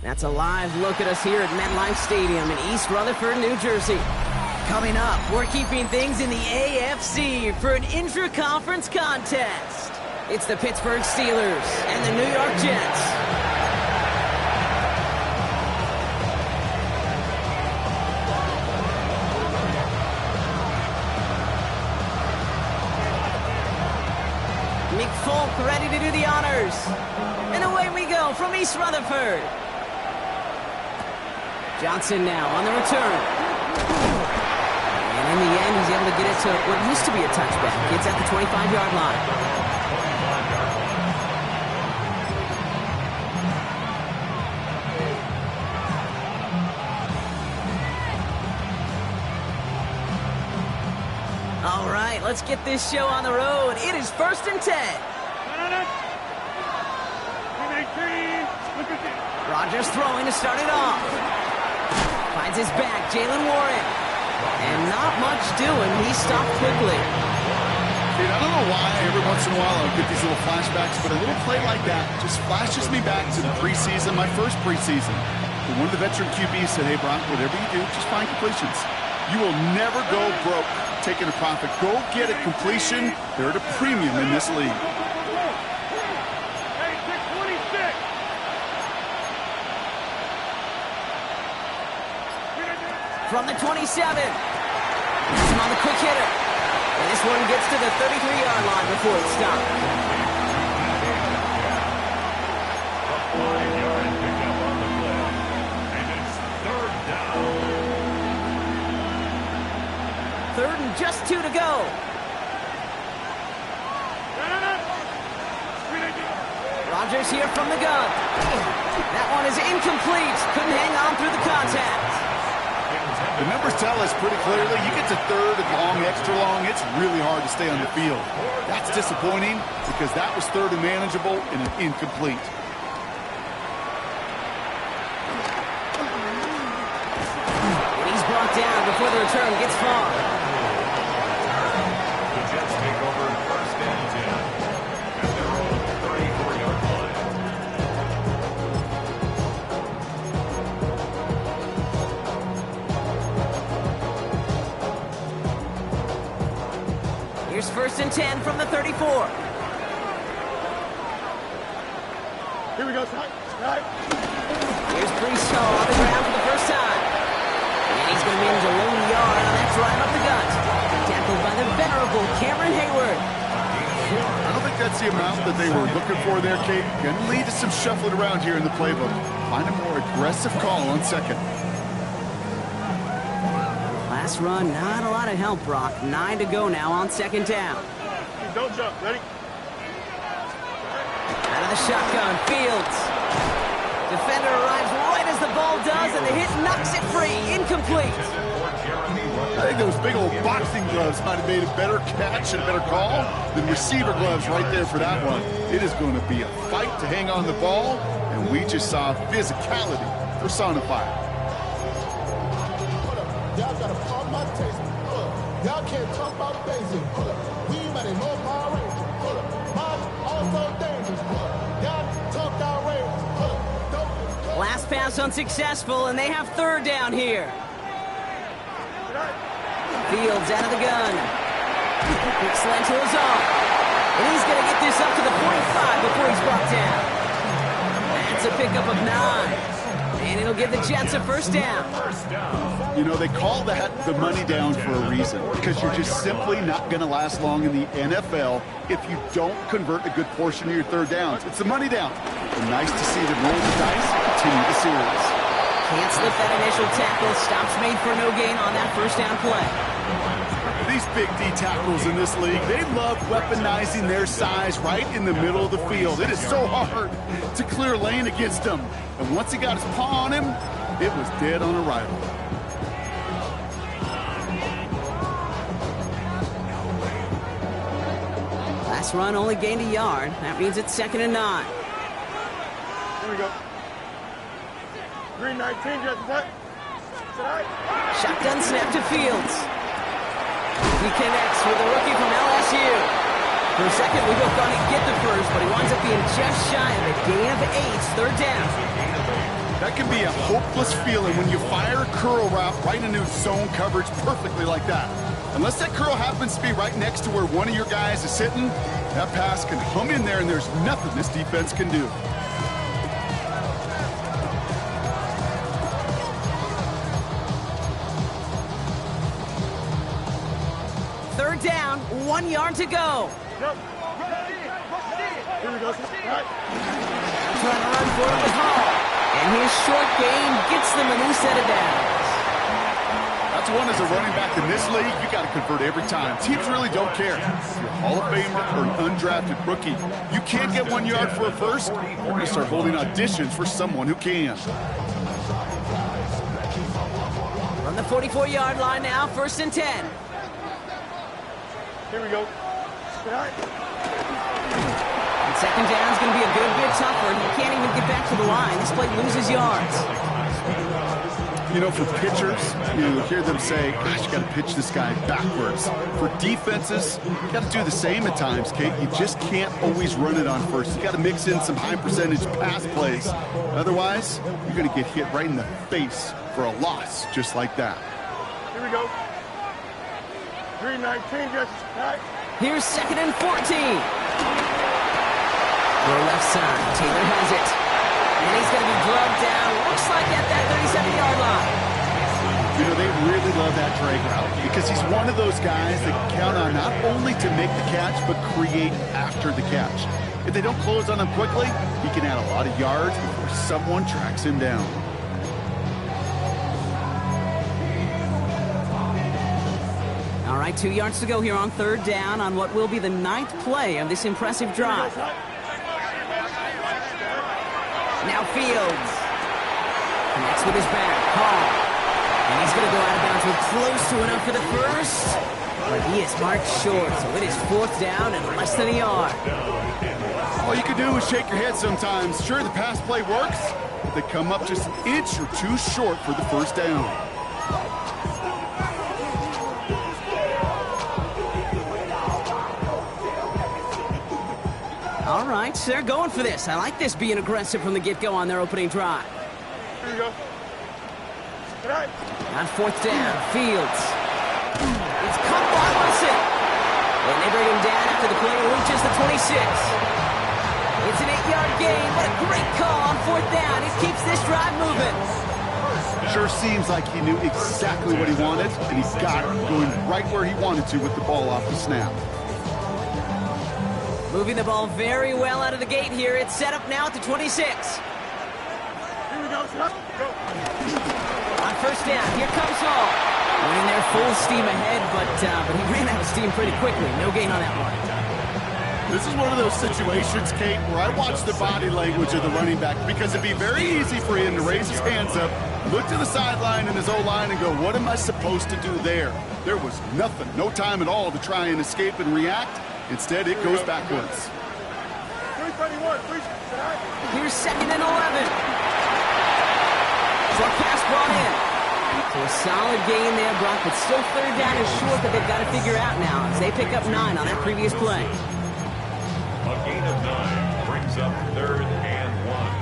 That's a live look at us here at MetLife Stadium in East Rutherford, New Jersey. Coming up, we're keeping things in the AFC for an intra-conference contest. It's the Pittsburgh Steelers and the New York Jets. Mick Folk ready to do the honors. And away we go from East Rutherford. Johnson now on the return. And in the end, he's able to get it to what used to be a touchback. It's at the 25-yard line. All right, let's get this show on the road. It is 1st and 10. Rodgers throwing to start it off. Finds his back, Jaylen Warren. And not much doing. He stopped quickly. Dude, I don't know why every once in a while I'll get these little flashbacks, but a little play like that just flashes me back to the preseason, my first preseason. And one of the veteran QBs said, hey, Brock, whatever you do, just find completions. You will never go broke taking a profit. Go get a completion. They're at a premium in this league. From the 27. He's him on the quick hitter. And this one gets to the 33-yard line before it's stopped. A 5-yard pickup on the play. And it's 3rd down. 3rd and just 2 to go. Rodgers here from the gun. That one is incomplete. Couldn't hang on through the contact. The numbers tell us pretty clearly, you get to 3rd and long, extra long, it's really hard to stay on the field. That's disappointing because that was 3rd and manageable and an incomplete. And he's brought down before the return gets far. The Jets take over 1st and 10 at their own 34-yard line. Here's 1st and 10 from the 34. Here we go, right. Here's Brees Hall on the ground for the first time. And he's going to manage a lone yard on that drive up the gut. Tackled by the venerable Cameron Hayward. I don't think that's the amount that they were looking for there, Kate. Going to lead to some shuffling around here in the playbook. Find a more aggressive call on 2nd. Last run, not a lot of help, Brock. 9 to go now on 2nd down. Don't jump. Ready? Out of the shotgun, Fields. Defender arrives right as the ball does, and the hit knocks it free. Incomplete. I think those big old boxing gloves might have made a better catch and a better call than receiver gloves right there for that one. It is going to be a fight to hang on the ball, and we just saw physicality personified. Y'all got a problem my taste. Y'all can't talk about basic. We mighty know Power Rangers. Mom also dangerous. Y'all talk outrageous. Last pass unsuccessful, and they have 3rd down here. Fields out of the gun. Quick slant to his off. And he's going to get this up to the 45 before he's brought down. That's a pickup of 9. And it'll give the Jets a 1st down. You know, they call that the money down for a reason, because you're just simply not going to last long in the NFL if you don't convert a good portion of your 3rd downs. It's the money down. And nice to see them roll the dice and continue the series. Can't slip that initial tackle. Stops made for no gain on that 1st down play. These big D tackles in this league, they love weaponizing their size right in the middle of the field. It is so hard to clear lane against them. And once he got his paw on him, it was dead on arrival. Last run only gained a yard. That means it's 2nd and 9. Here we go. Green 19, just that. Tonight. Shotgun snap to Fields. He connects with a rookie from LSU. For a second, we both thought he'd get the first, but he winds up being just shy of a gain of 8, third down. That can be a hopeless feeling when you fire a curl route right into zone coverage perfectly like that. Unless that curl happens to be right next to where one of your guys is sitting, that pass can hum in there and there's nothing this defense can do. Third down, 1 yard to go. Jump. Here we go. Right. Trying to run for it with Hall. And his short game gets them a new set of downs. That's one as a running back in this league, you got to convert every time. Teams really don't care. If you're a Hall of Famer or an undrafted rookie, you can't get 1 yard for a first, they're going to start holding auditions for someone who can. From the 44-yard line now, 1st and 10. Here we go. Right. And second down is going to be a good bit tougher. He can't even get back to the line. This play loses yards. You know, for pitchers, you hear them say, gosh, you got to pitch this guy backwards. For defenses, you got to do the same at times, Kate. You just can't always run it on first. You got to mix in some high percentage pass plays. Otherwise, you're going to get hit right in the face for a loss just like that. Here we go. Green 19, just right. Here's 2nd and 14. Go left side. Taylor has it. And he's going to be drugged down. Looks like at that 37-yard line. You know, they really love that drag route because he's one of those guys that can count on not only to make the catch, but create after the catch. If they don't close on him quickly, he can add a lot of yards before someone tracks him down. All right, 2 yards to go here on third down on what will be the 9th play of this impressive drive. Now Fields connects with his back. Hall. And he's going to go out of bounds with close to enough for the first. But he is marked short, so it is 4th down and less than a yard. All you can do is shake your head sometimes. Sure, the pass play works, but they come up just an inch or two short for the first down. All right, they're going for this. I like this being aggressive from the get-go on their opening drive. Here we go. Right. On 4th down, Fields. It's caught by Wilson. And they bring him down after the play reaches the 26. It's an 8-yard gain. What a great call on 4th down. It keeps this drive moving. Sure seems like he knew exactly what he wanted, and he got it, going right where he wanted to with the ball off the snap. Moving the ball very well out of the gate here. It's set up now at the 26. Here we go. Go. On 1st down, here comes Hall. Went in there full steam ahead, but he ran out of steam pretty quickly. No gain on that one. This is one of those situations, Kate, where I watch the body language of the running back because it'd be very easy for him to raise his hands up, look to the sideline in his O-line and go, what am I supposed to do there? There was nothing, no time at all to try and escape and react. Instead, it goes backwards. 331, please. Here's 2nd and 11. Short pass brought in. So a solid gain there, Brock, but still 3rd down is short that they've got to figure out now as they pick up 9 on that previous play. A gain of 9 brings up 3rd and 1.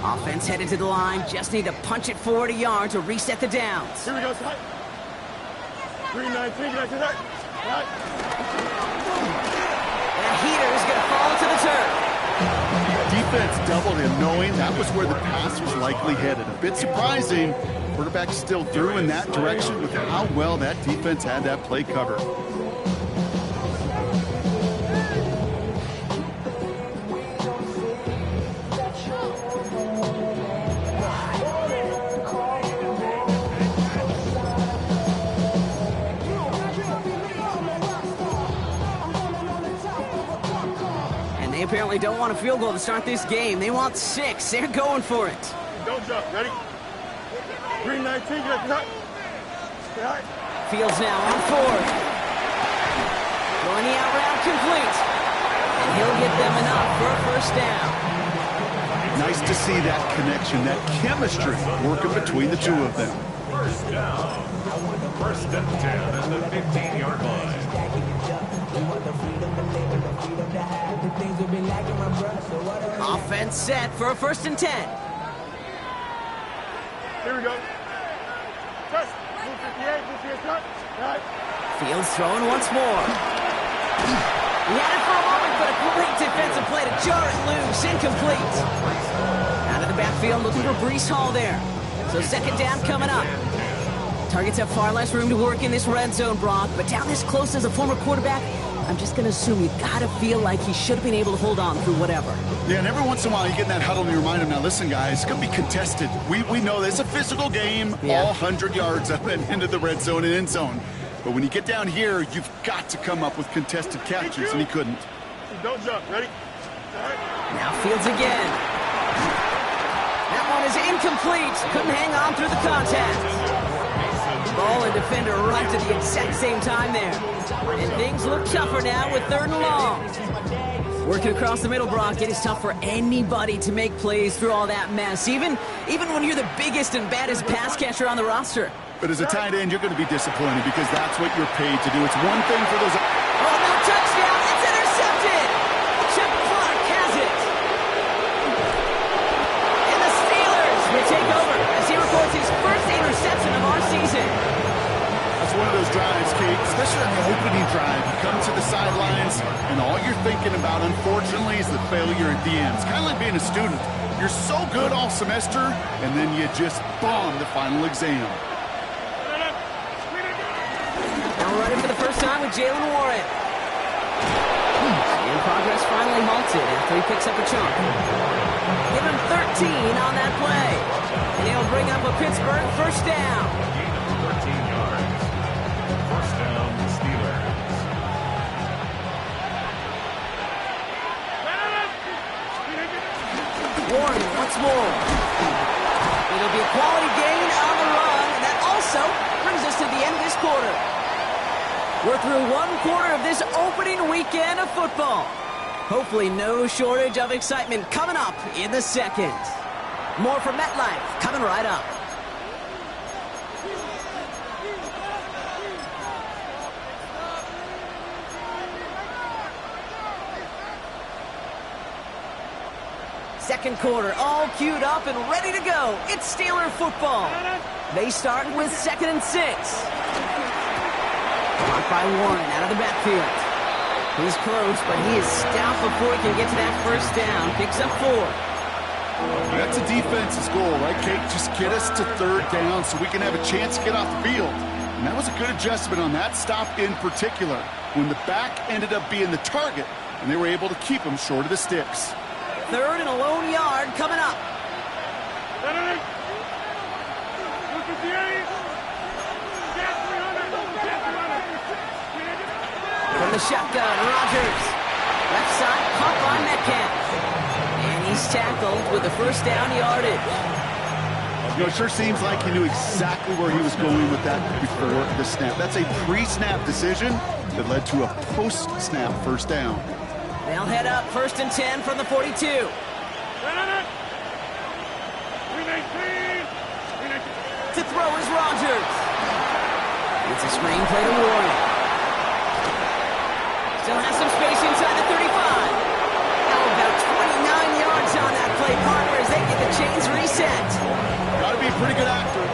Offense headed to the line. Just need to punch it forward a yard to reset the downs. Here we go, side. Green 19, right to that. Right. And Heater is going to fall to the turf. Defense doubled him, knowing that was where the pass was likely headed. A bit surprising. Quarterback still threw in that direction with how well that defense had that play covered. They apparently don't want a field goal to start this game. They want 6. They're going for it. Don't jump. Ready? 319, get up. Stay high. Fields now on 4th. Throwing the out route complete. And he'll get them enough for a first down. Nice to see that connection, that chemistry working between the two of them. First down. First and 10 at the 15-yard line. Offense set for a 1st and 10. Here we go. Test. Move 58, move 58, cut. Right. Fields throwing once more. He had it for a moment, but a great defensive play to jar it loose. Incomplete. Out of the backfield, looking for Breece Hall there. So 2nd down coming up. Targets have far less room to work in this red zone, Brock, but down this close as a former quarterback, I'm just going to assume you got to feel like he should have been able to hold on through whatever. Yeah, and every once in a while you get in that huddle and you remind him, now listen, guys, it's going to be contested. We know this is a physical game, all 100 yards up and into the red zone and end zone. But when you get down here, you've got to come up with contested catches, and he couldn't. Don't jump. Ready? Now Fields again. That one is incomplete. Couldn't hang on through the contact. Ball and defender right at the exact same time there. And things look tougher now with 3rd and long. Working across the middle, Brock, it is tough for anybody to make plays through all that mess, even when you're the biggest and baddest pass catcher on the roster. But as a tight end, you're going to be disappointed because that's what you're paid to do. It's one thing for those... Oh, no touchdown! It's intercepted! Chuck Clark has it! And the Steelers will take over as he records his first interception of our season. That's one of those drives, Kate, especially on the opening drive. You come to the sidelines, and all you're thinking about, unfortunately, is the failure at the end. It's kind of like being a student. You're so good all semester, and then you just bomb the final exam. Now running for the first time with Jaylen Warren. And progress finally halted after he picks up a chunk. Give him 13 on that play. And he'll bring up a Pittsburgh first down. Gain of 13 yards. First down, Steelers. Warren once more. It'll be a quality gain on the run. And that also brings us to the end of this quarter. We're through 1 quarter of this opening weekend of football. Hopefully no shortage of excitement coming up in the second. More from MetLife coming right up. Second quarter, all queued up and ready to go. It's Steeler football. They start with 2nd and 6. Caught by Warren out of the backfield. He's close, but he is stout before he can get to that first down. Picks up 4. That's a defense's goal, right, Kate? Just get us to 3rd down so we can have a chance to get off the field. And that was a good adjustment on that stop in particular, when the back ended up being the target, and they were able to keep him short of the sticks. 3rd and a lone yard coming up. From the shotgun, Rodgers. Left side, caught by Metcalf. And he's tackled with the first down yardage. You know, it sure seems like he knew exactly where he was going with that before the snap. That's a pre-snap decision that led to a post-snap first down. They'll head up 1st and 10 from the 42. To throw is Rodgers. It's a screen play to Warren. Still has some space inside the 35. Now about 29 yards on that play, partner, as they get the chains reset. Got to be a pretty good actor.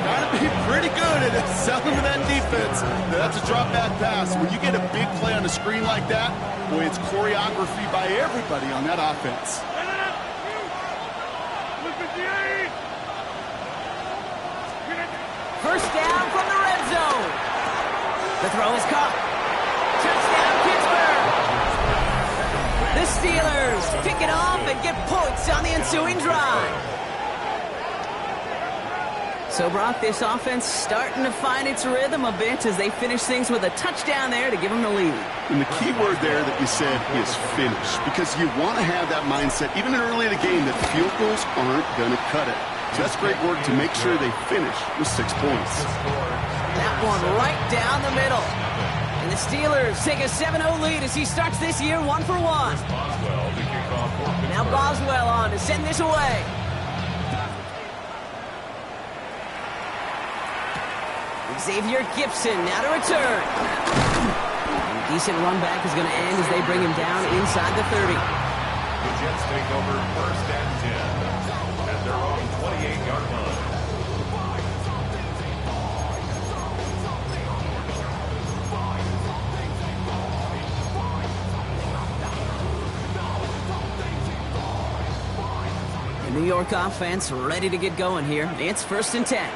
Got to be pretty good at selling to that defense. That's a drop back pass. When you get a big play on a screen like that, boy, it's choreography by everybody on that offense. First down from the red zone. The throw is caught. Touchdown, Pittsburgh. The Steelers pick it off and get points on the ensuing drive. So, Brock, this offense starting to find its rhythm a bit as they finish things with a touchdown there to give them the lead. And the key word there that you said is finish, because you want to have that mindset, even early in the game, that field goals aren't going to cut it. So that's great work to make sure they finish with 6 points. That one right down the middle. And the Steelers take a 7-0 lead as he starts this year 1 for 1. Boswell to kick off for Pittsburgh. Now Boswell on to send this away. Xavier Gipson now to return. And decent run back is going to end as they bring him down inside the 30. The Jets take over 1st and 10 at their own 28-yard line. The New York offense ready to get going here. It's 1st and 10.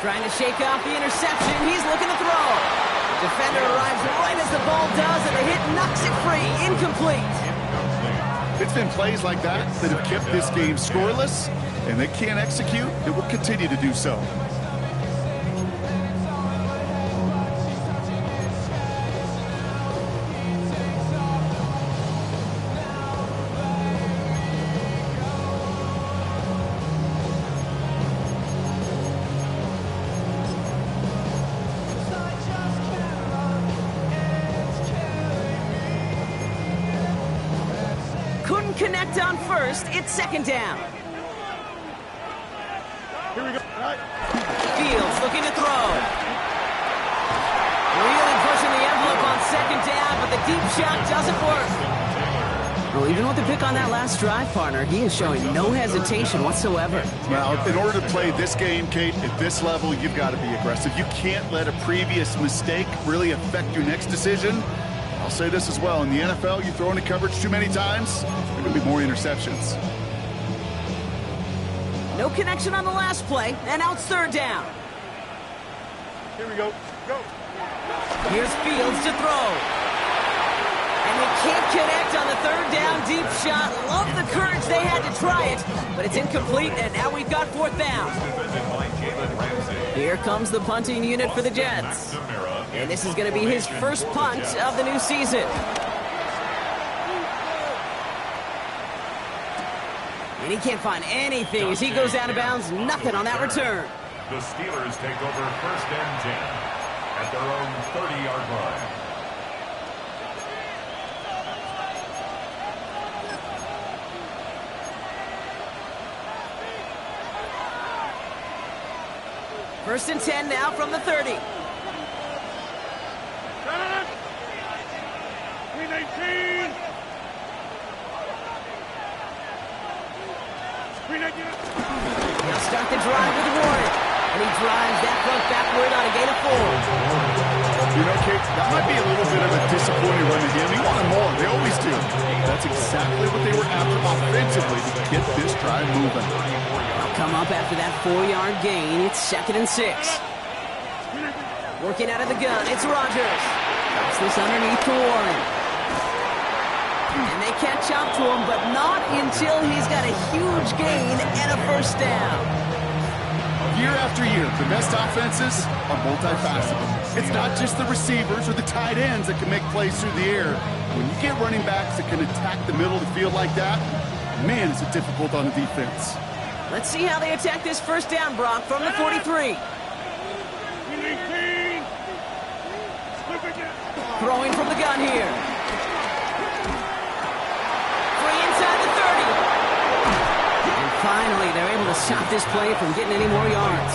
Trying to shake off the interception. He's looking to throw. Defender arrives right as the ball does, and the hit knocks it free. Incomplete. It's been plays like that that have kept this game scoreless, and they can't execute. It will continue to do so. Couldn't connect on 1st. It's 2nd down. Here we go. All right. Fields looking to throw. Really pushing the envelope on 2nd down, but the deep shot doesn't work. Well, even with the pick on that last drive, partner, he is showing no hesitation whatsoever. Now, in order to play this game, Kate, at this level, you've got to be aggressive. You can't let a previous mistake really affect your next decision. I'll say this as well. In the NFL, you throw into coverage too many times, there are going to be more interceptions. No connection on the last play, and now it's 3rd down. Here we go. Go. Here's Fields to throw. And they can't connect on the 3rd down deep shot. Love the courage they had to try it, but it's incomplete, and now we've got 4th down. Here comes the punting unit for the Jets. And this is going to be his first punt of the new season. And he can't find anything as he goes out of bounds. Nothing on that return. The Steelers take over 1st and 10 at their own 30-yard line. First and 10 now from the 30. 319. He'll start the drive with Warren. And he drives that front backward on a gain of 4. You know, Kate, that might be a little bit of a disappointing run to him. He wanted more. They always do. That's exactly what they were after offensively to get this drive moving. They'll come up after that 4-yard gain. It's 2nd and 6. Working out of the gun, it's Rodgers. Drops this underneath to Warren. And they catch up to him, but not until he's got a huge gain and a 1st down. Year after year, the best offenses are multifaceted. It's not just the receivers or the tight ends that can make plays through the air. When you get running backs that can attack the middle of the field like that, man, is it difficult on the defense. Let's see how they attack this 1st down, Brock, from the 43. Throwing from the gun here. Free inside the 30. And finally, they're able to stop this play from getting any more yards.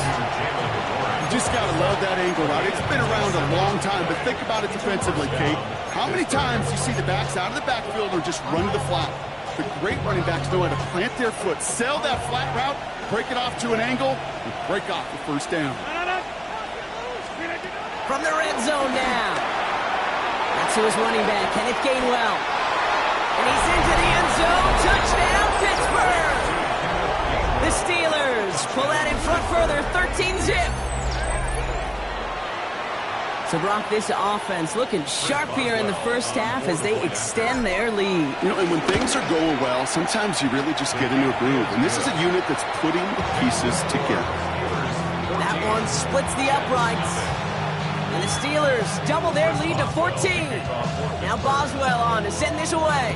You just got to love that angle route. It's been around a long time, but think about it defensively, Kate. How many times do you see the backs out of the backfield or just run to the flat? The great running backs know how to plant their foot, sell that flat route, break it off to an angle, and break off the 1st down. From the red zone now. That's to his running back, Kenneth Gainwell. And he's into the end zone. Touchdown, Pittsburgh! The Steelers pull out in front further, 13-zip. So, Brock, this offense looking sharp here in the first half as they extend their lead. You know, and when things are going well, sometimes you really just get into a groove. And this is a unit that's putting the pieces together. That one splits the uprights. And the Steelers double their lead to 14. Now Boswell on to send this away.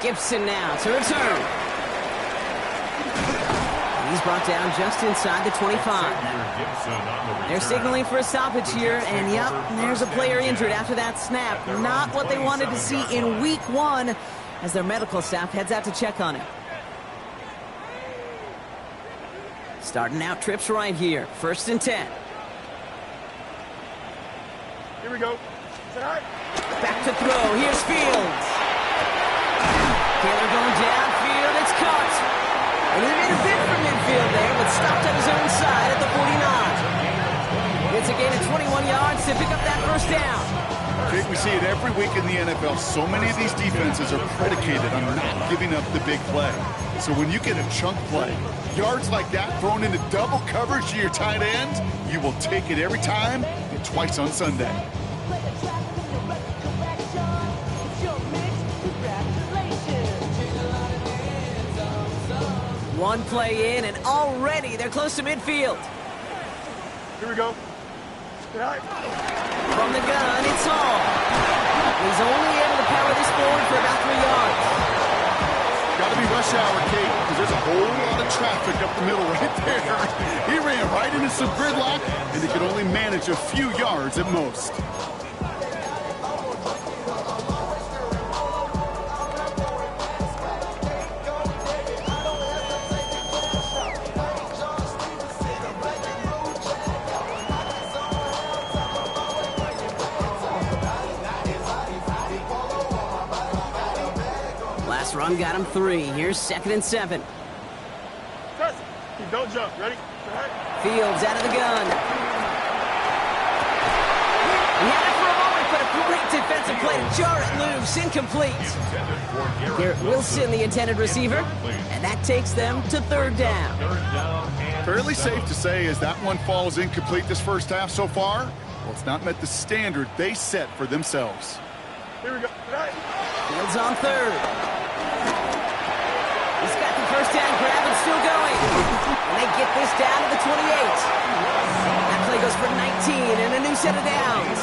Gibson now to return. He's brought down just inside the 25. They're signaling for a stoppage here, and yep, there's a player injured after that snap. Not what they wanted to see in week 1 as their medical staff heads out to check on him. Starting out trips right here. 1st and 10. Here we go. Back to throw. Here's Fields. Taylor going downfield. It's caught. And he made a bid for midfield there, but stopped at his own side at the 49. It's a gain of 21 yards to pick up that first down. Jake, we see it every week in the NFL. So many of these defenses are predicated on not giving up the big play. So when you get a chunk play, yards like that thrown into double coverage to your tight end, you will take it every time and twice on Sunday. One play in, and already they're close to midfield. Here we go. From the gun, it's Hall. He's only able to power this forward for about 3 yards. Got to be rush hour, Kate, because there's a whole lot of traffic up the middle right there. He ran right into some gridlock, and he could only manage a few yards at most. Run got him 3. Here's 2nd and 7. Don't jump. Ready? Fields out of the gun. He had it for a moment, but a great defensive play to jar it loose. Incomplete. Garrett Wilson, the intended receiver, and that takes them to 3rd down. Fairly safe to say as that one falls incomplete this first half so far, well, it's not met the standard they set for themselves. Here we go. Fields on 3rd. He's got the first down grab and still going. And they get this down to the 28. That play goes for 19 and a new set of downs.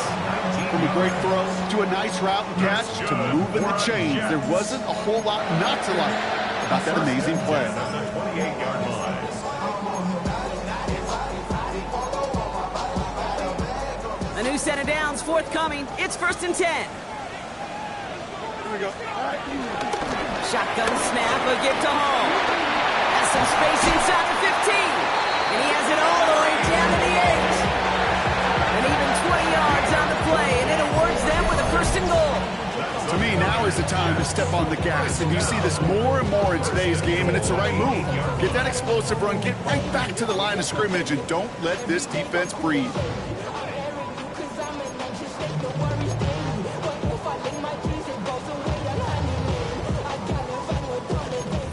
From a great throw to a nice route and catch to moving the chains, there wasn't a whole lot not to like about that amazing play. A new set of downs forthcoming. It's 1st and 10. Here we go. Shotgun snap, a give to Hall. Has some space inside the 15. And he has it all the way down to the 8. And even 20 yards on the play, and it awards them with a 1st and goal. To me, now is the time to step on the gas. And you see this more and more in today's game, and it's the right move. Get that explosive run, get right back to the line of scrimmage, and don't let this defense breathe.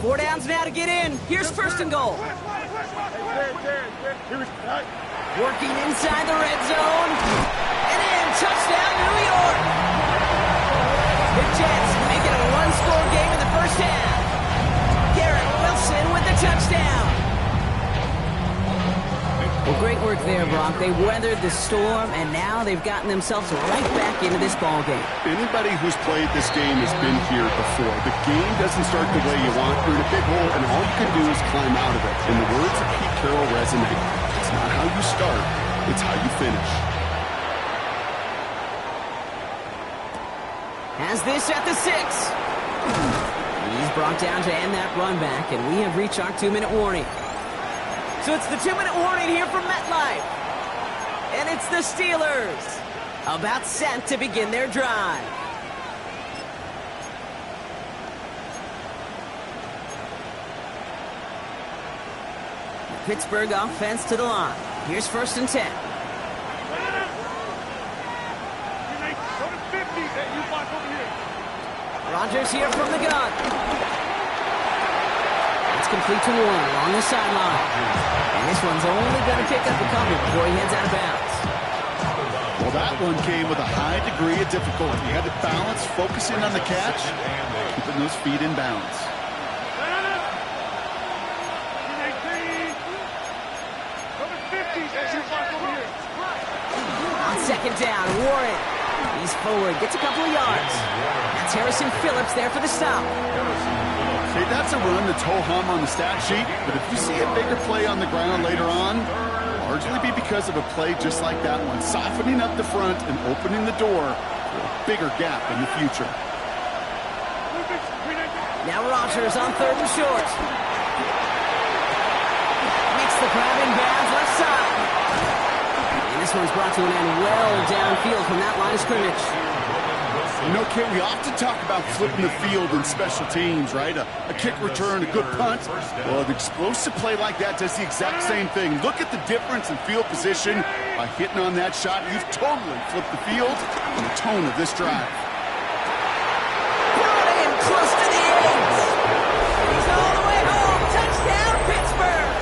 Four downs now to get in. Here's 1st and goal. Working inside the red zone. And in. Touchdown, New York. The Jets make it a 1-score game in the first half. Garrett Wilson with the touchdown. Well, great work there, Brock. They weathered the storm, and now they've gotten themselves right back into this ball game. Anybody who's played this game has been here before. The game doesn't start the way you want. You're in a big hole, and all you can do is climb out of it. And the words of Pete Carroll resonate. It's not how you start, it's how you finish. Has this at the 6. He's brought down to end that run back, and we have reached our 2-minute warning. So it's the 2-minute warning here from MetLife. And it's the Steelers about set to begin their drive. The Pittsburgh offense to the line. Here's 1st and 10. Rodgers here from the gun. It's complete to one along the sideline. And this one's only going to pick up a couple before he heads out of bounds. Well, that one came with a high degree of difficulty. He had to balance, focusing on the catch, keeping those feet in bounds. On second down, Warren. He's forward, gets a couple of yards. That's Harrison Phillips there for the stop. Hey, that's a run that's ho-hum on the stat sheet, but if you see a bigger play on the ground later on, largely be because of a play just like that one, softening up the front and opening the door for a bigger gap in the future. Now Rodgers on third and short. Makes the grab in bounds left side. And this one's brought to an end well downfield from that line of scrimmage. You know, Kate, we often talk about flipping the field in special teams, right? A kick return, a good punt. Well, an explosive play like that does the exact same thing. Look at the difference in field position. By hitting on that shot, you've totally flipped the field and the tone of this drive. Brought in close to the ends. He's all the way home. Touchdown, Pittsburgh.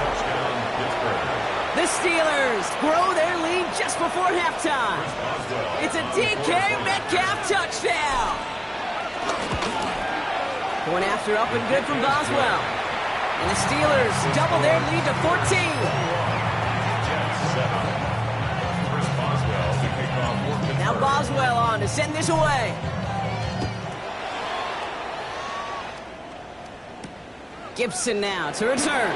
The Steelers grow their lead just before halftime. It's a DK Metcalf touchdown. Going after up and good from Boswell. And the Steelers double their lead to 14. Now Boswell on to send this away. Gibson now to return.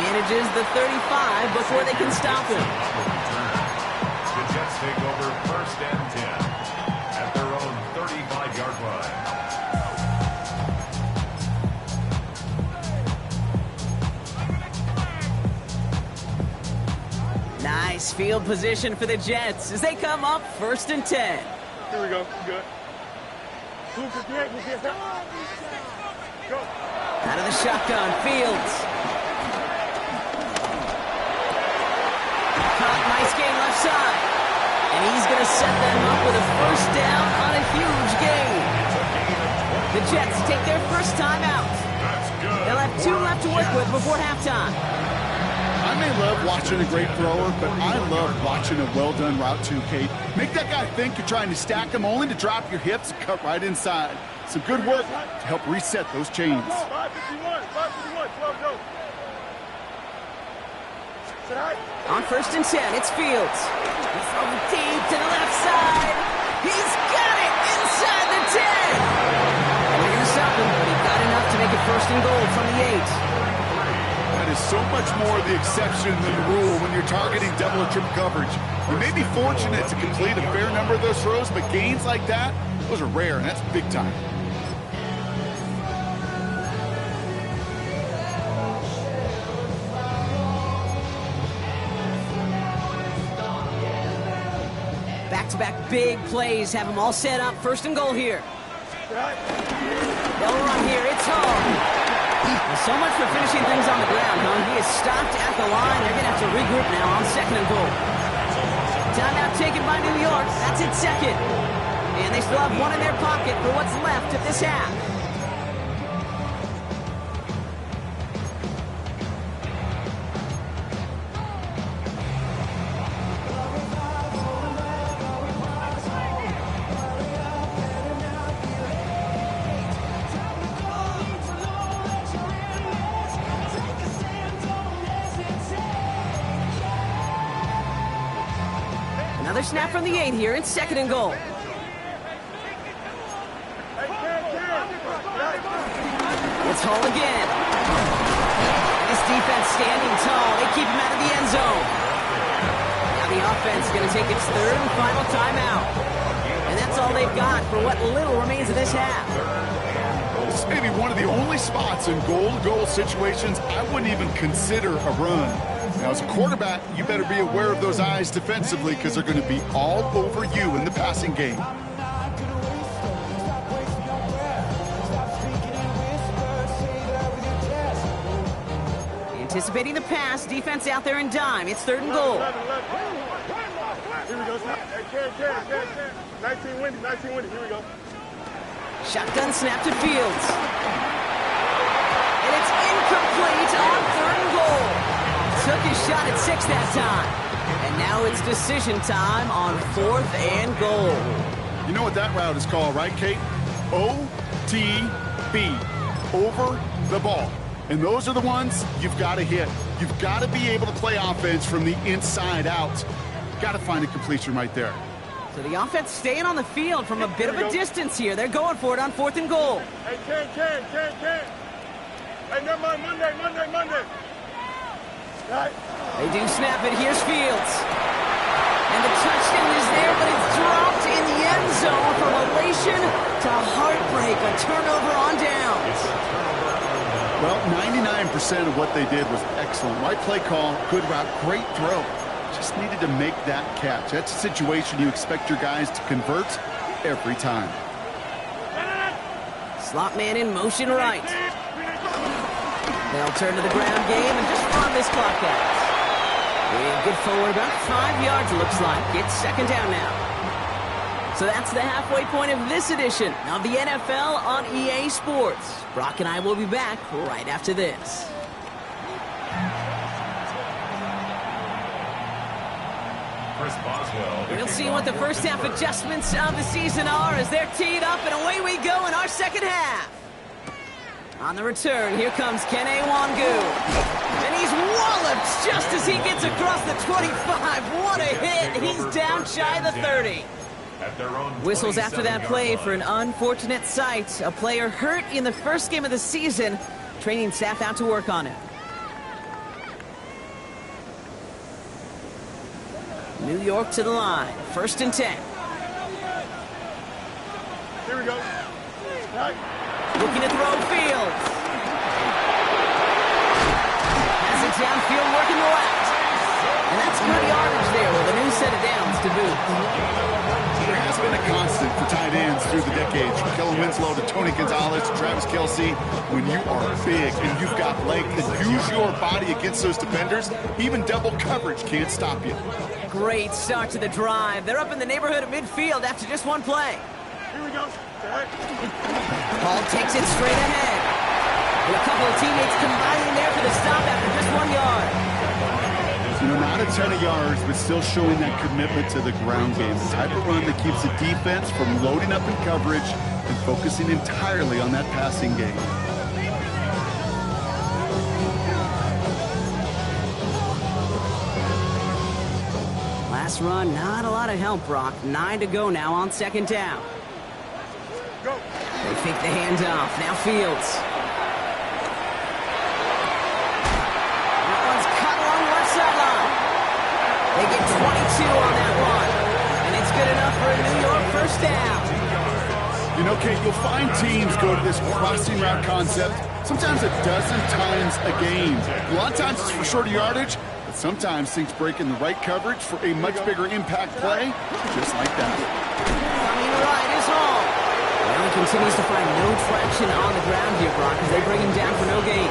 Manages the 35 before they can stop him. The Jets take over first and 10 at their own 35-yard line. Nice field position for the Jets as they come up first and 10. Here we go. Good. Go. Out of the shotgun, Fields. Nice gain left side. And he's going to set them up with a first down on a huge gain. The Jets take their first time out. They'll have 2 left to work with before halftime. I may love watching a great thrower, but I love watching a well-done route too, Kate. Make that guy think you're trying to stack him only to drop your hips and cut right inside. Some good work to help reset those chains. 551, 12 go. On first and 10, it's Fields. He's thrown deep to the left side. He's got it inside the 10. And they're going to stop him, but he got enough to make it first and goal from the 8. That is so much more the exception than the rule when you're targeting double or triple coverage. You may be fortunate to complete a fair number of those throws, but gains like that, those are rare, and that's big time. Back-to-back big plays have them all set up. First and goal here. They'll run here. It's home. Well, so much for finishing things on the ground, huh? He is stopped at the line. They're going to have to regroup now on second and goal. Timeout taken by New York. That's its second. And they still have one in their pocket for what's left of this half. Another snap from the 8 here. It's second and goal. It's Hall again. This defense standing tall. They keep him out of the end zone. Now the offense is going to take its third and final timeout. And that's all they've got for what little remains of this half. This may be one of the only spots in goal-to-goal situations I wouldn't even consider a run. Now, as a quarterback, you better be aware of those eyes defensively because they're going to be all over you in the passing game. Anticipating the pass, defense out there in dime. It's third and goal. Here we go. Hey, Ken. 19 windy. Here we go. Shotgun snap to Fields. And it's incomplete on 3rd and goal. Took his shot at 6 that time. And now it's decision time on 4th and goal. You know what that route is called, right, Kate? OTB. Over the ball. And those are the ones you've got to hit. You've got to be able to play offense from the inside out. Got to find a completion right there. So the offense staying on the field from a bit of a distance here. They're going for it on 4th and goal. Hey, Ken. Hey, never mind, Monday. Right. They do snap it. Here's Fields. And the touchdown is there, but it's dropped in the end zone from elation to heartbreak. A turnover on downs. Well, 99% of what they did was excellent. Right play call, good route, great throw. Just needed to make that catch. That's a situation you expect your guys to convert every time. Slot man in motion right. They'll turn to the ground game and just run this clock out. And good forward, about 5 yards it looks like. It's 2nd down now. So that's the halfway point of this edition of the NFL on EA Sports. Brock and I will be back right after this. Chris Boswell. We'll see what the first half adjustments of the season are as they're teed up, and away we go in our second half. On the return, here comes Kene Wangu. And he's walloped just as he gets across the 25. What a hit. He's down shy of the 30. Whistles after that play for an unfortunate sight. A player hurt in the first game of the season. Training staff out to work on it. New York to the line. 1st and 10. Here we go. Right. Looking to throw Fields. Has it downfield, working the left. And that's good yardage there with a new set of downs to boot. There has been a constant for tight ends through the decades. From Kellen Winslow to Tony Gonzalez to Travis Kelce. When you are big and you've got length and use your body against those defenders, even double coverage can't stop you. Great start to the drive. They're up in the neighborhood of midfield after just one play. Here we go. Right. Ball takes it straight ahead. And a couple of teammates combining there for the stop after just 1 yard. You know, not a ton of yards, but still showing that commitment to the ground game. The type of run that keeps the defense from loading up in coverage and focusing entirely on that passing game. Last run, not a lot of help, Brock. 9 to go now on 2nd down. Go. They fake the handoff. Now Fields. That one's cut along left sideline. They get 22 on that one. And it's good enough for a New York 1st down. You know, Kate, you'll find teams go to this crossing route concept sometimes a dozen times a game. A lot of times it's for shorter yardage, but sometimes things break in the right coverage for a much bigger impact play, just like that. Coming right is home. Well, he continues to find no traction on the ground here, Brock, as they bring him down for no gain.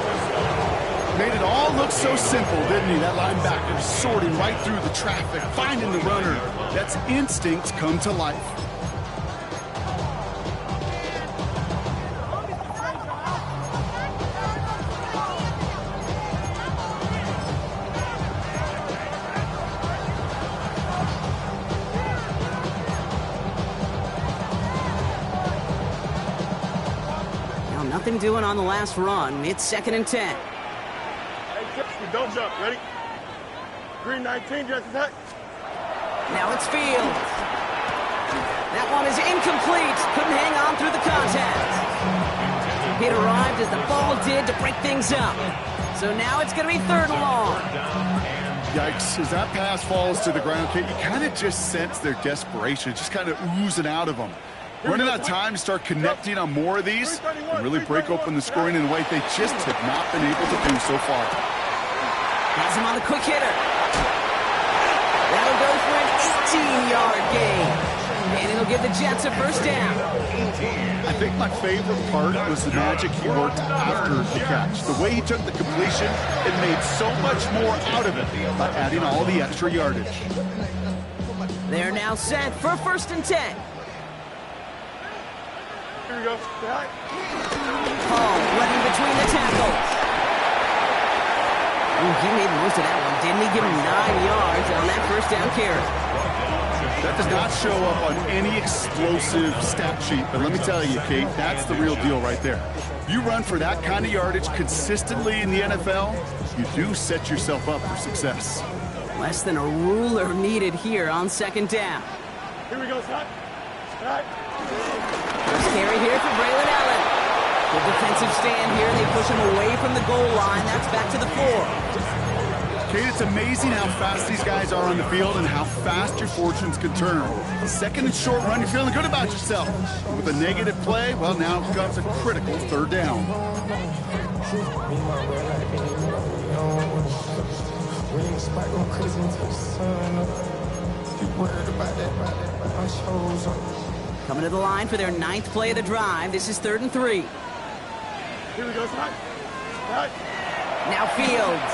Made it all look so simple, didn't he? That linebacker sorting right through the traffic, finding the runner. That's instinct come to life. Nothing doing on the last run. It's 2nd and 10. Hey, don't jump. Ready? Green 19, just attack. Now it's Fields. That one is incomplete. Couldn't hang on through the contact. It arrived as the ball did to break things up. So now it's going to be 3rd and long. Yikes. As that pass falls to the ground, Kate, you kind of just sense their desperation, just kind of oozing out of them. Running out of time to start connecting on more of these and really break open the scoring in a way they just have not been able to do so far. Has him on the quick hitter. That'll go for an 18-yard gain. And it'll give the Jets a 1st down. I think my favorite part was the magic he worked after the catch. The way he took the completion and made so much more out of it by adding all the extra yardage. They're now set for 1st and 10. Here we go. Hall running between the tackles. Ooh, he made most of that one, didn't he? Give him 9 yards on that first down carry. That does not show up on any explosive stat sheet, but let me tell you, Kate, that's the real deal right there. You run for that kind of yardage consistently in the NFL, you do set yourself up for success. Less than a ruler needed here on second down. Here we go, son. First carry here for Braylon Allen. Good defensive stand here, and they push him away from the goal line. That's back to the 4. Kate, it's amazing how fast these guys are on the field and how fast your fortunes can turn. Second and short run, you're feeling good about yourself. With a negative play, well, now comes a critical third down. Coming to the line for their 9th play of the drive. This is 3rd and 3. Here we go, son. Now Fields.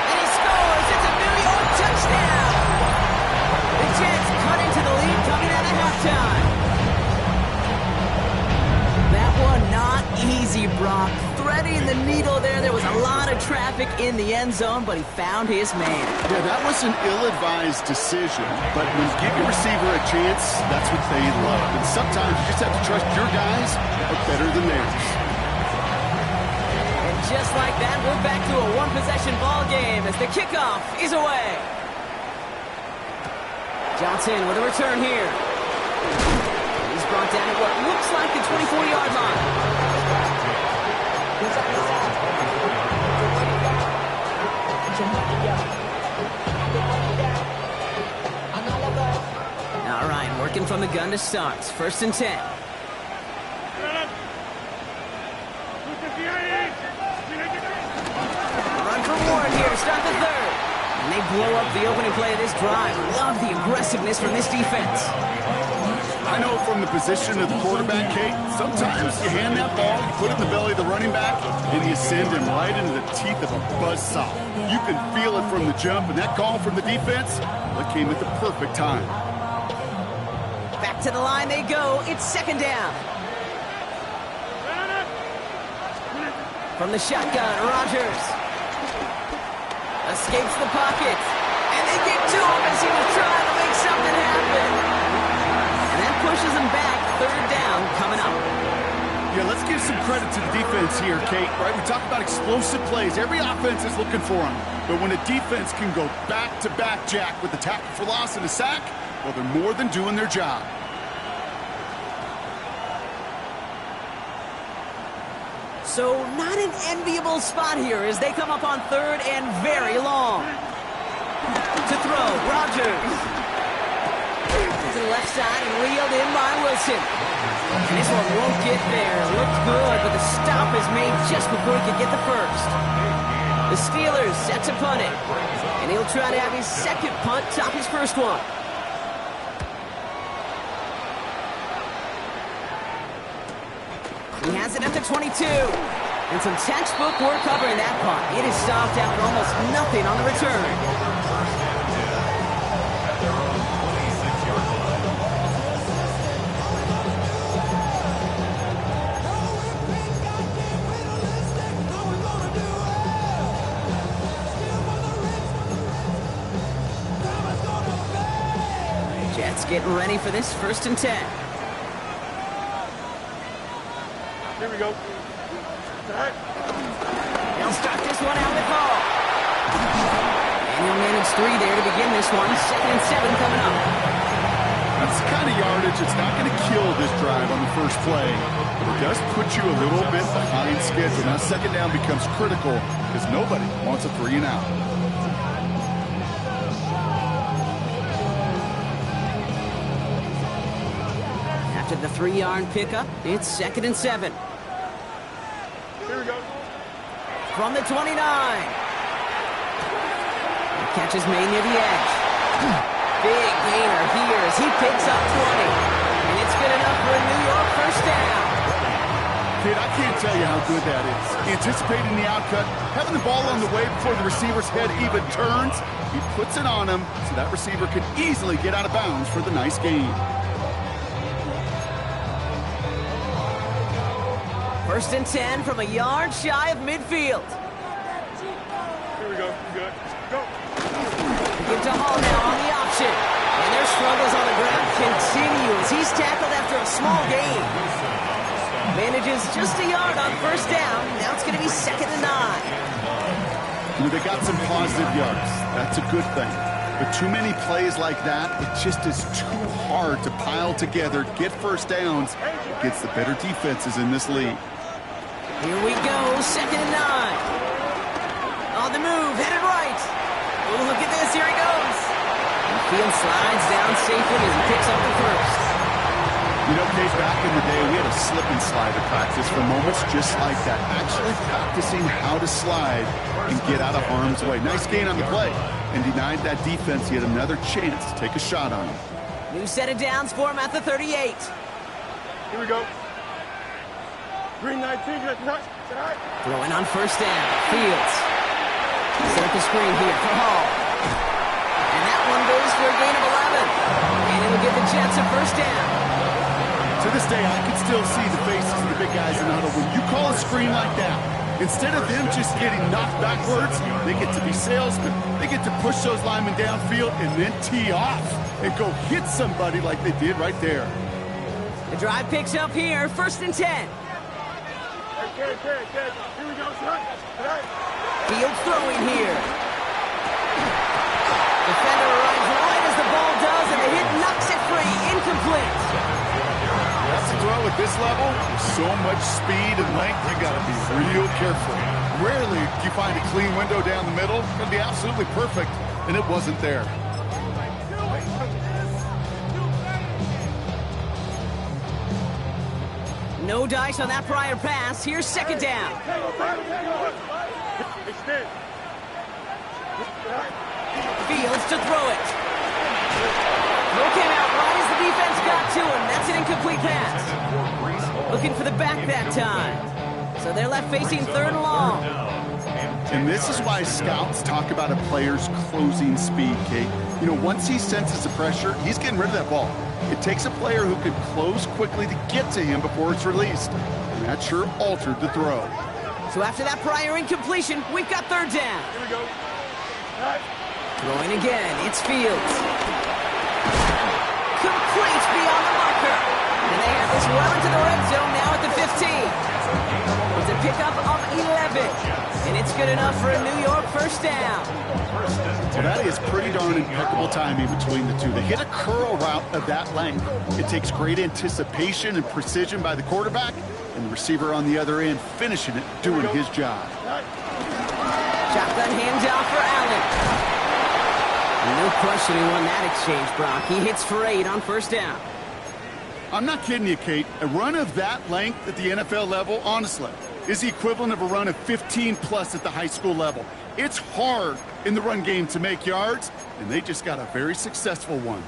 And he scores. It's a New York touchdown. The Jets cut into the lead coming out of halftime. That one not easy, Brock. Threading the needle there. There was a lot of traffic in the end zone, but he found his man. Yeah, that was an ill-advised decision, but when you give your receiver a chance, that's what they love. And sometimes you just have to trust your guys are better than theirs. And just like that, we're back to a one-possession ball game as the kickoff is away. Johnson with a return here. He's brought down at what looks like the 24-yard line. All right, working from the gun to start. 1st and 10. Run for Warren here to start the 3rd. And they blow up the opening play of this drive. Love the aggressiveness from this defense. I know from the position of the quarterback, Kate, sometimes you hand that ball, you put it in the belly of the running back, and you send him right into the teeth of a buzzsaw. You can feel it from the jump, and that call from the defense, that came at the perfect time. Back to the line they go. It's 2nd down. From the shotgun, Rodgers escapes the pocket, and they get to him as he was trying to make something happen. And that pushes him back. 3rd down coming up. Yeah, let's give some credit to the defense here, Kate. Right, we talk about explosive plays. Every offense is looking for them. But when a defense can go back-to-back, Jack, with a tackle for loss and a sack, well, they're more than doing their job. So not an enviable spot here as they come up on 3rd and very long. To throw, Rodgers. To the left side and reeled in by Wilson. And this one won't get there. Looked good, but the stop is made just before he could get the first. The Steelers set to punt it. And he'll try to have his 2nd punt top his first one. He has it at the 22. And some textbook work covering that punt. It is stopped after almost nothing on the return. Jets getting ready for this 1st and 10. Here we go. They'll start this one out with Hall. And he'll manage 3 there to begin this one. 2nd and 7 coming up. That's the kind of yardage that's not going to kill this drive on the first play. But it does put you a little bit behind schedule. Now 2nd down becomes critical because nobody wants a 3 and out. After the 3-yard pickup, it's 2nd and 7. Here we go. From the 29. The catch is made near the edge. Big gainer here as he picks up 20. And it's good enough for a New York 1st down. Kid, I can't tell you how good that is. Anticipating the outcut, having the ball on the way before the receiver's head even turns, he puts it on him so that receiver can easily get out of bounds for the nice gain. First and 10 from a yard shy of midfield. Here we go. Good. Go. Give to Hall now on the option. And their struggles on the ground continue as he's tackled after a small gain. Manages just a yard on first down. Now it's going to be 2nd and 9. You know, they got some positive yards. That's a good thing. But too many plays like that, it just is too hard to pile together, get first downs against the better defenses in this league. Here we go, 2nd and 9. On the move, headed right. Oh, look at this, here he goes. And Field slides down safely as he picks up the first. You know, Dave, back in the day, we had a slip and slide at practice for moments just like that. Actually practicing how to slide and get out of harm's way. Nice gain on the play. And denied that defense yet another chance to take a shot on him. New set of downs for him at the 38. Here we go. Green 19, just touch. Throwing on first down. Fields. Set up the screen here for Hall. And that one goes for a gain of 11. And it'll give the Jets a first down. To this day, I can still see the faces of the big guys in the huddle. When you call a screen like that, instead of them just getting knocked backwards, they get to be salesmen. They get to push those linemen downfield and then tee off and go hit somebody like they did right there. The drive picks up here, 1st and 10. Here we go, son. Fields throwing here. Defender arrives right as the ball does, and the hit knocks it free. Incomplete. That's a throw at this level. With so much speed and length, you got to be real careful. Rarely do you find a clean window down the middle. It's going to be absolutely perfect, and it wasn't there. No dice on that prior pass. Here's 2nd down. Extend. Fields to throw it. No came out right as the defense got to him. That's an incomplete pass. Looking for the back that time. So they're left facing 3rd and long. And this is why scouts talk about a player's closing speed, Kate. You know, once he senses the pressure, he's getting rid of that ball. It takes a player who can close quickly to get to him before it's released. And that sure altered the throw. So after that prior incompletion, we've got 3rd down. Here we go. Throwing again, it's Fields. Complete beyond the marker. And they have this well into the red zone now at the 15. It's a pickup of 11. And it's good enough for a New York first down. Well, that is pretty darn impeccable timing between the two. They hit a curl route of that length. It takes great anticipation and precision by the quarterback, and the receiver on the other end finishing it, doing his job. Shotgun handoff for Allen. No question he won that exchange, Brock. He hits for 8 on first down. I'm not kidding you, Kate. A run of that length at the NFL level, honestly, is the equivalent of a run of 15-plus at the high school level. It's hard in the run game to make yards, and they just got a very successful one.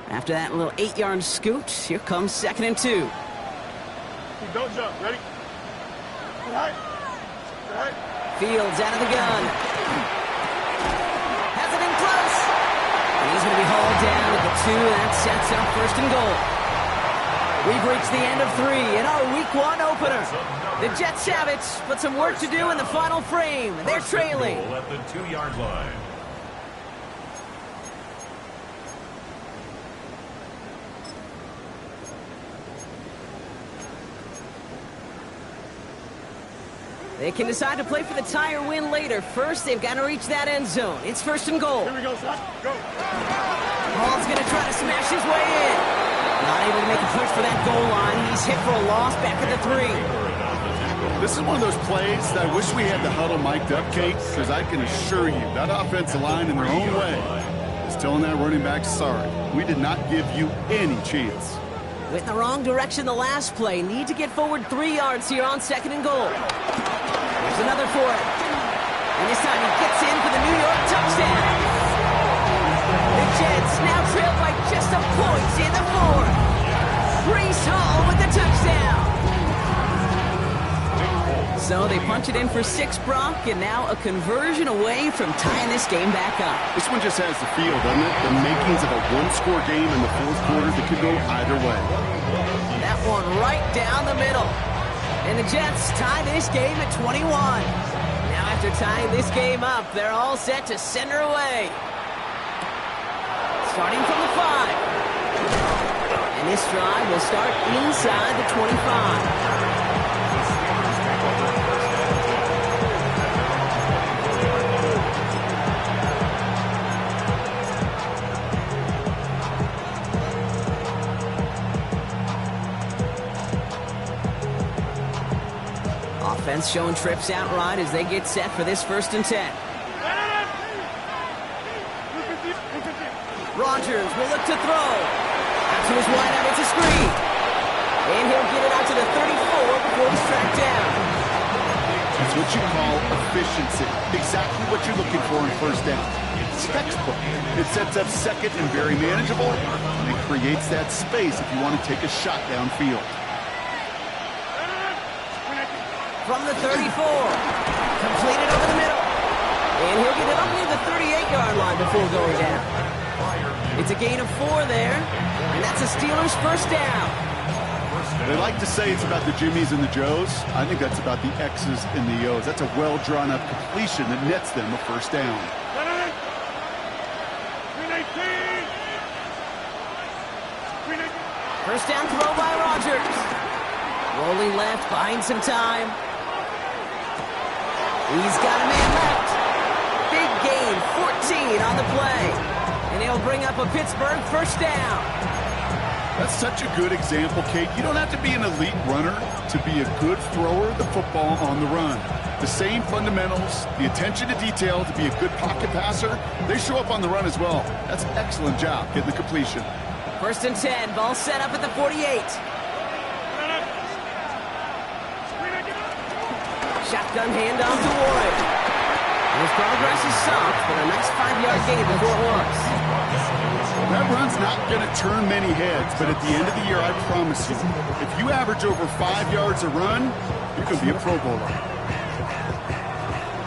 After that little 8-yard scoot, here comes 2nd and 2. Don't jump. Ready? All right. Fields out of the gun. Has it in close. And he's going to be hauled down at the 2. That sets up 1st and goal. We've reached the end of 3 in our Week 1 opener. The Jets have it, but some work to do in the final frame. They're trailing. At the 2-yard line. They can decide to play for the tie or win later. First, they've got to reach that end zone. It's 1st and goal. Here we go, son. Go. Hall's going to try to smash his way in. Not able to make a push for that goal line. He's hit for a loss back at the 3. This is one of those plays that I wish we had the huddle mic'd up, Kate, because I can assure you that offensive line in their own way is telling that running back, sorry, we did not give you any chance. Went in the wrong direction the last play. Need to get forward 3 yards here on 2nd and goal. There's another for it. And this time he gets in for the New York touchdown. The Jets now trail by just a point in the 4th. Breece Hall with the touchdown. So they punch it in for 6, Brock, and now a conversion away from tying this game back up. This one just has the feel, doesn't it? The makings of a one-score game in the fourth quarter that could go either way. That one right down the middle. And the Jets tie this game at 21. Now after tying this game up, they're all set to send her away. Starting from the 5. And this drive will start inside the 25. Offense showing trips out right as they get set for this 1st and 10. Rodgers will look to throw. Out to his wideout, it's a screen. And he'll get it out to the 34 before he's tracked down. It's what you call efficiency. Exactly what you're looking for in 1st down. It's textbook. It sets up 2nd and very manageable, and it creates that space if you want to take a shot downfield. From the 34, completed over the middle. And he'll get it up near the 38-yard line before going down. It's a gain of 4 there, and that's a Steelers 1st down. They like to say it's about the Jimmies and the Joes. I think that's about the X's and the O's. That's a well-drawn-up completion that nets them a 1st down. First down throw by Rodgers. Rolling left, buying some time. He's got a man left. Big gain, 14 on the play. And he'll bring up a Pittsburgh 1st down. That's such a good example, Kate. You don't have to be an elite runner to be a good thrower of the football on the run. The same fundamentals, the attention to detail to be a good pocket passer, they show up on the run as well. That's an excellent job getting the completion. 1st and 10, ball set up at the 48. Shotgun handoff to Warren. His progress is soft, but a nice 5-yard gain before it was. That run's not going to turn many heads, but at the end of the year, I promise you, if you average over 5 yards a run, you're going to be a Pro Bowler.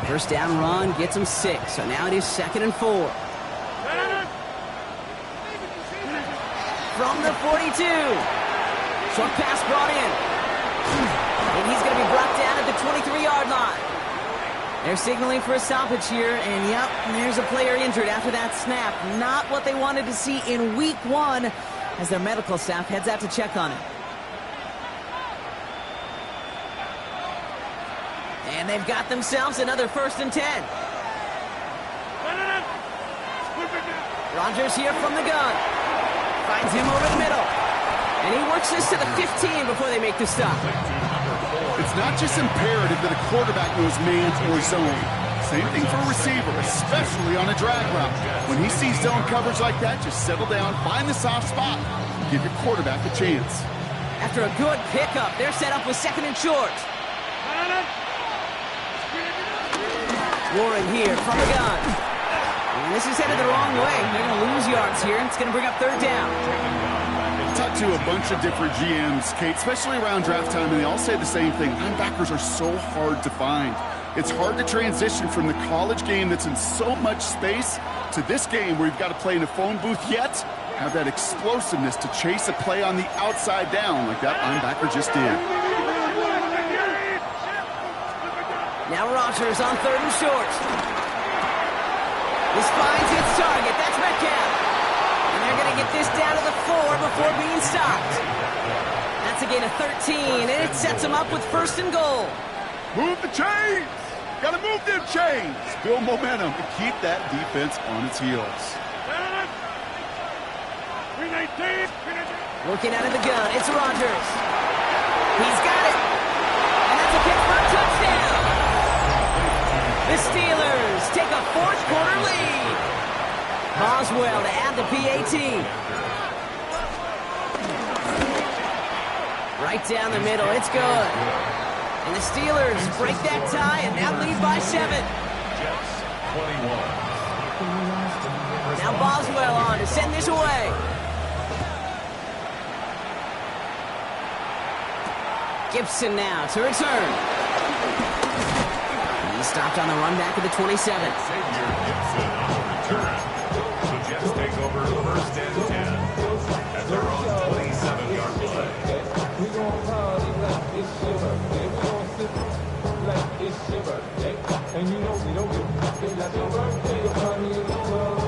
1st down run gets him 6, so now it is 2nd and 4. From the 42. Short pass brought in. And he's going to be brought down at the 23-yard line. They're signaling for a stoppage here, and yep, there's a player injured after that snap. Not what they wanted to see in week 1 as their medical staff heads out to check on him. And they've got themselves another 1st and 10. Rodgers here from the gun. Finds him over the middle. And he works this to the 15 before they make the stop. It's not just imperative that a quarterback knows man or zone. Same thing for a receiver, especially on a drag route. When he sees zone coverage like that, just settle down, find the soft spot, and give your quarterback a chance. After a good pickup, they're set up with 2nd and short. Warren here from the gun. And this is headed the wrong way. They're going to lose yards here, and it's going to bring up 3rd down. Talk to a bunch of different GMs, Kate, especially around draft time, and they all say the same thing. Linebackers are so hard to find. It's hard to transition from the college game that's in so much space to this game where you've got to play in a phone booth, yet have that explosiveness to chase a play on the outside down like that linebacker just did. Now Rodgers on 3rd and short. This finds its target. That's Metcalf. And they're going to get this down to the 4 before being stopped. That's a gain of 13, and it sets them up with 1st and goal. Move the chains! Got to move them chains! Build momentum and keep that defense on its heels. Looking out of the gun, it's Rodgers. He's got it. And that's a Pittsburgh touchdown. The Steelers take a 4th quarter lead. Boswell to add the PAT. Right down the middle, it's good. And the Steelers break that tie and now lead by 7. Jets 21. Now Boswell on to send this away. Gibson now to return. He's stopped on the run back at the 27. Xavier Gibson on the return. The Jets take over first and 10 at their own 27-yard line. We gon' party like it's your birthday. We gon' sip like it's your birthday. And you know we don't give a fuck like your birthday. You'll find me in the club.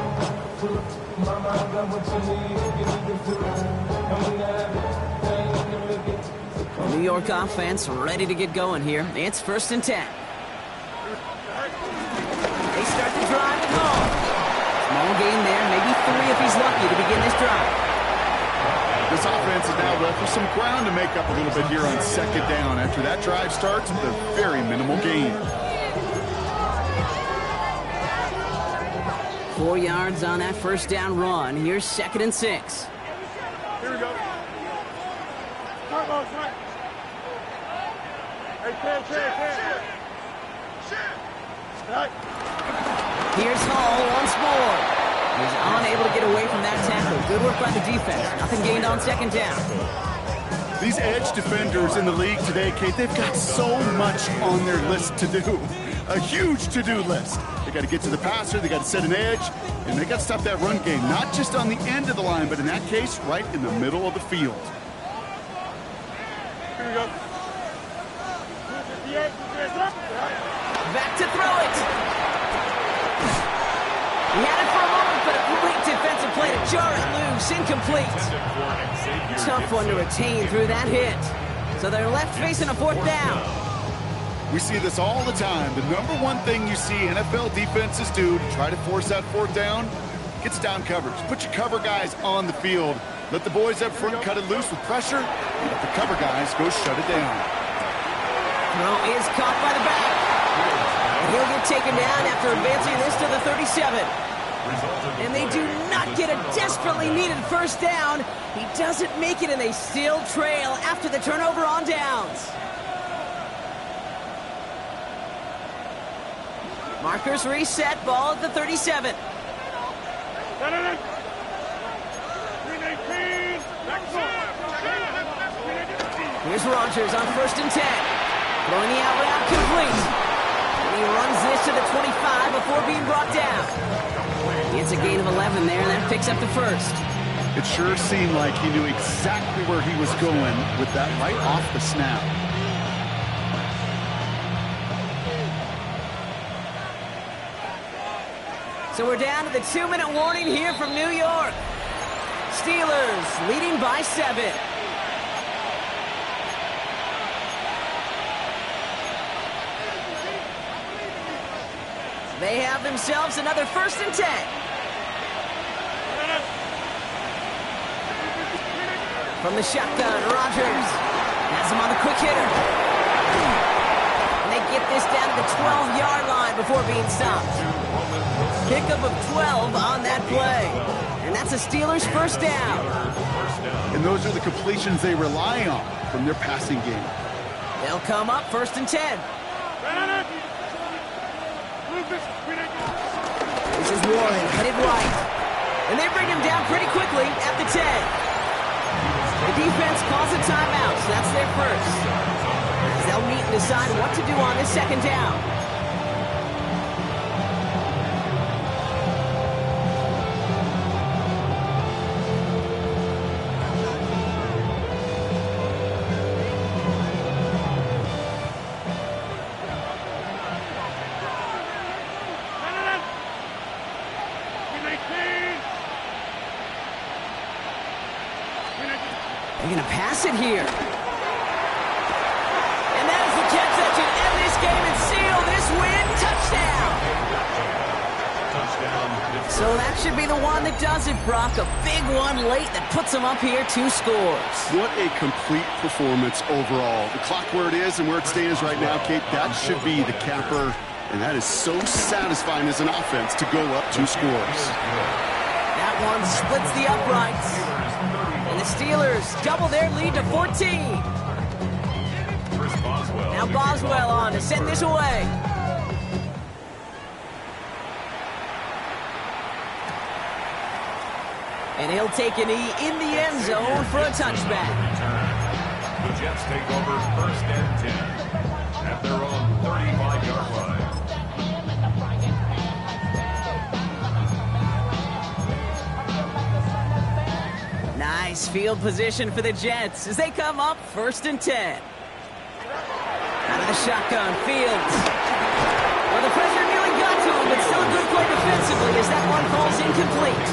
Mama, I got what you need. You need the food. And we have everything to make it. New York offense ready to get going here. It's first and 10. They start the drive at home. Small gain there, maybe 3 if he's lucky to begin this drive. This offense is now left with some ground to make up a little bit here on second down after that drive starts with a very minimal gain. 4 yards on that first down run. Here's second and 6. Here we go. Start, Mo, start. Hey, Cam. Start. Here's Hall once more. He's unable to get away from that tackle. Good work by the defense. Nothing gained on second down. These edge defenders in the league today, Kate, they've got so much on their list to do. A huge to-do list. They got to get to the passer, they got to set an edge, and they got to stop that run game, not just on the end of the line, but in that case, right in the middle of the field. Here we go. Back to throw it. He had it for a moment, but a great defensive play to jar it loose. Incomplete. Tough one to retain through that hit. So they're left facing a fourth down. We see this all the time. The number one thing you see NFL defenses do to try to force that fourth down, gets down coverage. Put your cover guys on the field. Let the boys up front cut it loose with pressure. And let the cover guys go shut it down. Throw is caught by the back. He'll get taken down after advancing this to the 37. And they do not get a desperately needed first down. He doesn't make it, and they still trail after the turnover on downs. Markers reset, ball at the 37. Here's Rodgers on first and 10. Throwing the out route complete. And he runs this to the 25 before being brought down. It's a gain of 11 there, and that picks up the first. It sure seemed like he knew exactly where he was going with that right off the snap. So we're down to the 2-minute warning here from New York. Steelers leading by 7. They have themselves another first and 10. From the shotgun, Rodgers has him on the quick hitter. And they get this down to the 12-yard line before being stopped. Pickup of 12 on that play. And that's a Steelers first down. And those are the completions they rely on from their passing game. They'll come up first and 10. This is Warren headed right. And they bring him down pretty quickly at the 10. The defense calls a timeout, so that's their first. As they'll meet and decide what to do on this second down. They're going to pass it here. And that is the Jets that should end this game and seal this win. Touchdown. So that should be the one that does it, Brock. A big one late that puts them up here 2 scores. What a complete performance overall. The clock where it is and where it stands right now, Kate, that should be the capper. And that is so satisfying as an offense to go up 2 scores. That one splits the uprights. And the Steelers double their lead to 14. Now Boswell on to send this away. And he'll take a knee in the end zone for a touchback. The Jets take over first and 10 at their own 35-yard line. Nice field position for the Jets as they come up first and 10. Out of the shotgun, Fields. Well, the pressure nearly got to him, but still a good play defensively as that one falls incomplete.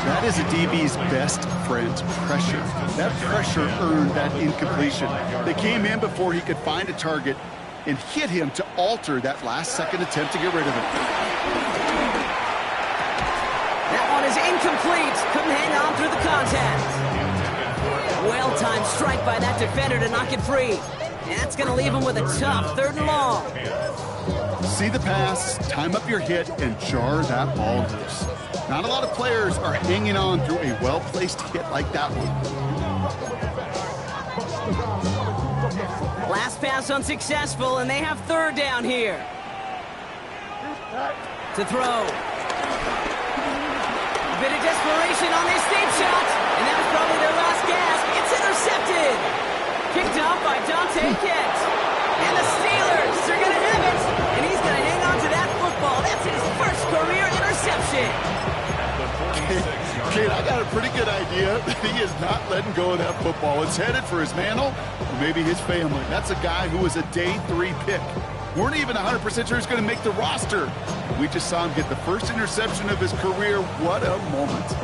That is a DB's best friend, pressure. That pressure earned that incompletion. They came in before he could find a target and hit him to alter that last-second attempt to get rid of him. That one is incomplete. Couldn't hang on through the contact. Well-timed strike by that defender to knock it free. And that's going to leave him with a tough 3rd and long. See the pass, time up your hit, and jar that ball loose. Not a lot of players are hanging on through a well-placed hit like that one. Last pass unsuccessful, and they have 3rd down here. To throw. A bit of desperation on this deep shot, and that was probably their last gasp. It's intercepted. Picked up by Dante Kent. And the Steelers are going to have it. And he's going to hang on to that football. That's his first career interception. Kid, I got a pretty good idea that he is not letting go of that football. It's headed for his mantle, or maybe his family. That's a guy who was a day 3 pick. Weren't even 100% sure he's going to make the roster. We just saw him get the first interception of his career. What a moment.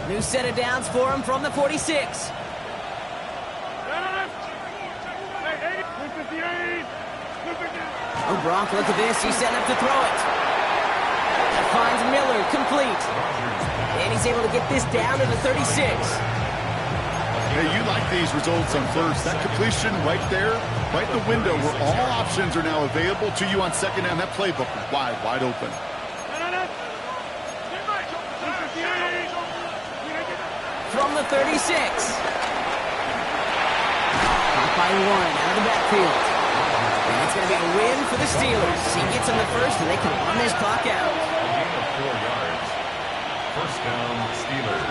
New set of downs for him from the 46. Oh, Gronk, look at this. He's setting up to throw it. That finds Miller, complete. And he's able to get this down to the 36. Hey, you like these results on first. That completion right there, right in the window where all options are now available to you on 2nd down. That playbook is wide open. From the 36. Caught by 1 out of the backfield. And it's going to be a win for the Steelers. He gets him the first, and they can run this clock out. A gain of 4 yards. First down, Steelers.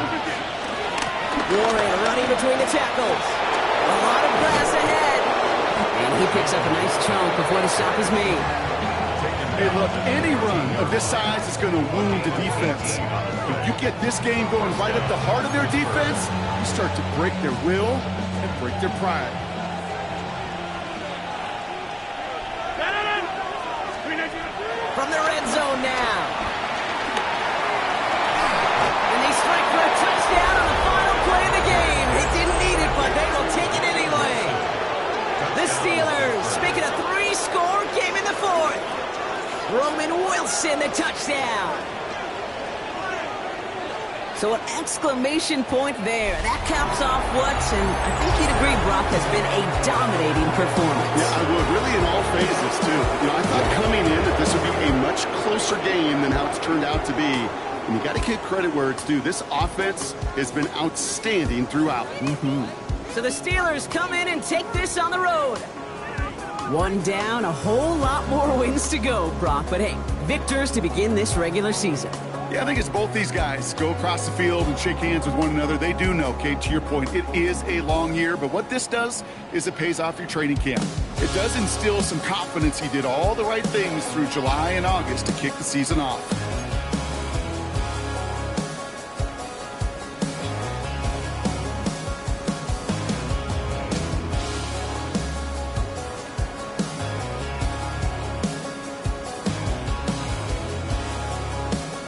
Warren running between the tackles. A lot of grass ahead. And he picks up a nice chunk before the stop is made. Hey, look, any run of this size is going to wound the defense. If you get this game going right at the heart of their defense, you start to break their will and break their pride. From the red zone now. And they strike for a touchdown on the final play of the game. They didn't need it, but they will take it anyway. The Steelers make it a 3-score game in the 4th. Roman Wilson, the touchdown. So an exclamation point there. That caps off what, and I think you'd agree, Brock, has been a dominating performance. Yeah, I would. Really in all phases, too. You know, I thought coming in that this would be a much closer game than how it's turned out to be. And you got to give credit where it's due. This offense has been outstanding throughout. So the Steelers come in and take this on the road. 1 down, a whole lot more wins to go, Brock. But hey, victors to begin this regular season. Yeah, I think it's both these guys go across the field and shake hands with one another. They do know, Kate, to your point, it is a long year. But what this does is it pays off your training camp. It does instill some confidence he did all the right things through July and August to kick the season off.